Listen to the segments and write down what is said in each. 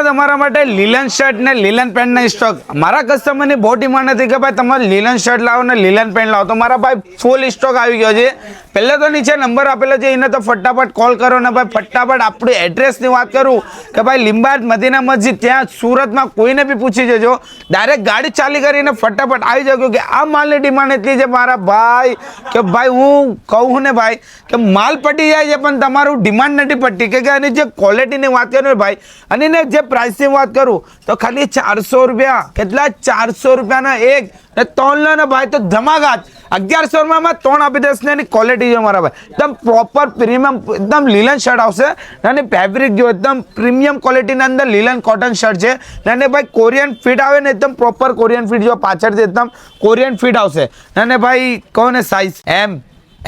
તમારા માટે લીલન શર્ટ ને લીલન પેન્ટ ના સ્ટોક મારા કસ્ટમરની બહુ ડિમાન્ડ હતી કે ભાઈ તમારે લીલન શર્ટ લાવો ને લીલન પેન્ટ લાવો, તો મારા ભાઈ ફૂલ સ્ટોક આવી ગયો છે. પહેલા તો નીચે નંબર આપેલો છે, એને તો ફટાફટ કોલ કરો ને ભાઈ ફટાફટ આપણી એડ્રેસની વાત કરું કે ભાઈ લીંબાયત મદીના મસ્જિદ ત્યાં સુરતમાં કોઈને બી પૂછી જજો, ડાયરેક્ટ ગાડી ચાલી કરીને ફટાફટ આવી જજો કે આ માલની ડિમાન્ડ એટલી છે મારા ભાઈ કે ભાઈ હું કહું ને ભાઈ કે માલ પટી જાય છે પણ તમારું ડિમાન્ડ નથી પડતી કે આની જે ક્વોલિટીની વાત કરું ભાઈ અને એને જે પ્રાઇસની વાત કરું તો ખાલી 400 રૂપિયા, કેટલા 400 રૂપિયાના એક ને 3 લો ને ભાઈ તો ધમાકા 1100 માં 3 આપી દેશ ને એની ક્વોલિટી છે મારા ભાઈ એકદમ પ્રોપર પ્રીમિયમ એકદમ લીલન શર્ટ આવશે અને ફેબ્રિક જો એકદમ પ્રીમિયમ ક્વોલિટીના અંદર લીલન કોટન શર્ટ છે અને ભાઈ કોરિયન ફિટ આવે ને એકદમ પ્રોપર કોરિયન ફિટ જો પાછળથી એકદમ કોરિયન ફિટ આવશે અને ભાઈ કહો ને સાઇઝ એમ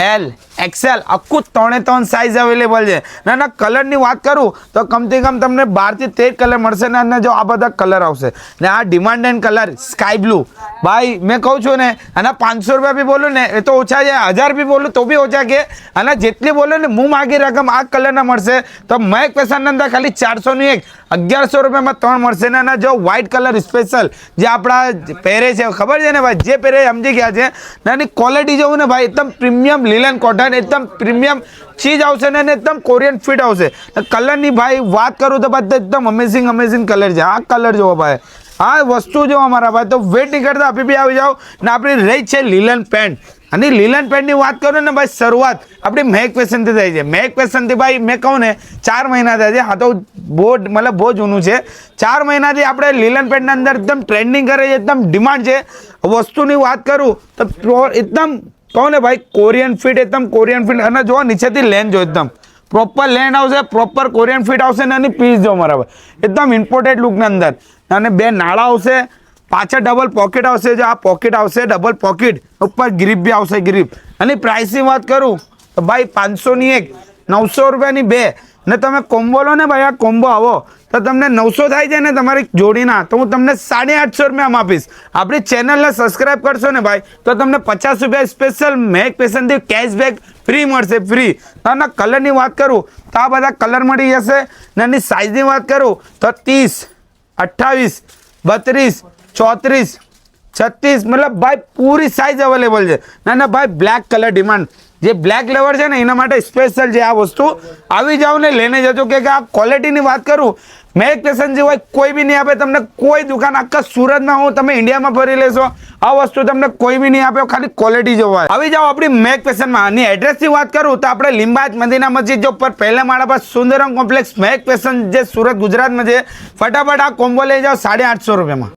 એલ એક્સેલ આખું 3 સાઇઝ અવેલેબલ છે ના કલરની વાત કરું તો કમથી કમ તમને 12 થી 13 કલર મળશે ને અને જો આ બધા કલર આવશે ને આ ડિમાન્ડેડ કલર સ્કાય બ્લુ ભાઈ મેં કહું છું ને આના 500 રૂપિયા બી બોલું ને એ તો ઓછા છે, 1000 બી બોલું તો બી ઓછા કે અને જેટલી બોલો ને હું માગી રકમ આ કલરના મળશે તો મહેક ફેશનની અંદર ખાલી 400 ની એક 1100 રૂપિયામાં 3 મળશે ને અને જો વ્હાઇટ કલર સ્પેશિયલ જે આપણા પહેરે છે ખબર છે ને ભાઈ જે પહેરે સમજી ગયા છે ને એની ક્વોલિટી જોવું ને ભાઈ એકદમ પ્રીમિયમ લીલન કોટન એકદમ પ્રીમિયમ ચીજ આવશે ને એકદમ કોરિયન ફિટ આવશે. કલરની ભાઈ વાત કરું તો ભાઈ એકદમ અમેઝિંગ કલર છે. આ કલર જોવો ભાઈ, આ વસ્તુ જો અમારા ભાઈ તો વેટ નહીં કરતા આપી બી આવી જાઓ ને આપણી રહી છે લીલન પેન્ટ અને લીલન પેન્ટની વાત કરું ને ભાઈ શરૂઆત આપણી મહેક ફેશનથી થઈ છે. મહેક ફેશનથી ભાઈ મેં કહું ને 4 મહિના થયા છે, હા તો બહુ જૂનું છે. 4 મહિનાથી આપણે લીલન પેન્ટના અંદર એકદમ ટ્રેન્ડિંગ કરે છે, એકદમ ડિમાન્ડ છે. વસ્તુની વાત કરું તો એકદમ કહું ને ભાઈ કોરિયન ફિટ એકદમ કોરિયન ફિટ અને જો નીચેથી લેન જો એકદમ પ્રોપર લેન આવશે, પ્રોપર કોરિયન ફિટ આવશે ને એની પીસ જો મારા ભાઈ એકદમ ઇમ્પોર્ટેડ લુકના અંદર અને 2 નાળા આવશે, પાછળ ડબલ પોકેટ આવશે. જો આ પોકેટ આવશે ડબલ પોકેટ ઉપર ગ્રીપ બી આવશે ગ્રીપ. અને પ્રાઇસની વાત કરું તો ભાઈ 500 ની એક 900 રૂપિયાની 2 ને તમે કોમ્બો લો ને ભાઈ આ કોમ્બો આવો તો તમને 900 થાય છે ને તમારી જોડીના તો હું તમને 850 રૂપિયામાં આપીશ. આપણી ચેનલને સબસ્ક્રાઈબ કરશો ને ભાઈ તો તમને 50 રૂપિયા સ્પેશિયલ મહેક ફેશનથી કેશબેક ફ્રી મળશે ફ્રી. અને કલરની વાત કરું તો આ બધા કલર મળી જશે ને એની સાઇઝની વાત કરું તો 30, 28, 32, 34, 36 મતલબ ભાઈ પૂરી સાઇઝ અવેલેબલ છે. ના ભાઈ બ્લેક કલર ડિમાન્ડ જે બ્લેક લેવર છે ને એના માટે સ્પેશિયલ છે આ વસ્તુ. આવી જાઓ ને લઈને જજો કે આ ક્વોલિટીની વાત કરું મહેક ફેશન જેવું કોઈ બી નહીં આપે તમને, કોઈ દુકાન આખા સુરતમાં હું તમે ઇન્ડિયામાં ફરી લેશો આ વસ્તુ તમને કોઈ બી નહીં આપે, ખાલી ક્વોલિટી જોવા. આવી જાઓ આપણી મહેક ફેશનમાં. આની એડ્રેસની વાત કરું તો આપણે લીંબાયત મદીના મસ્જિદ જો ઉપર પહેલા માળા પર સુંદરમ કોમ્પ્લેક્સ મહેક ફેશન જે સુરત ગુજરાતમાં છે. ફટાફટ આ કોમ્બો લઈ જાઓ 850 રૂપિયામાં.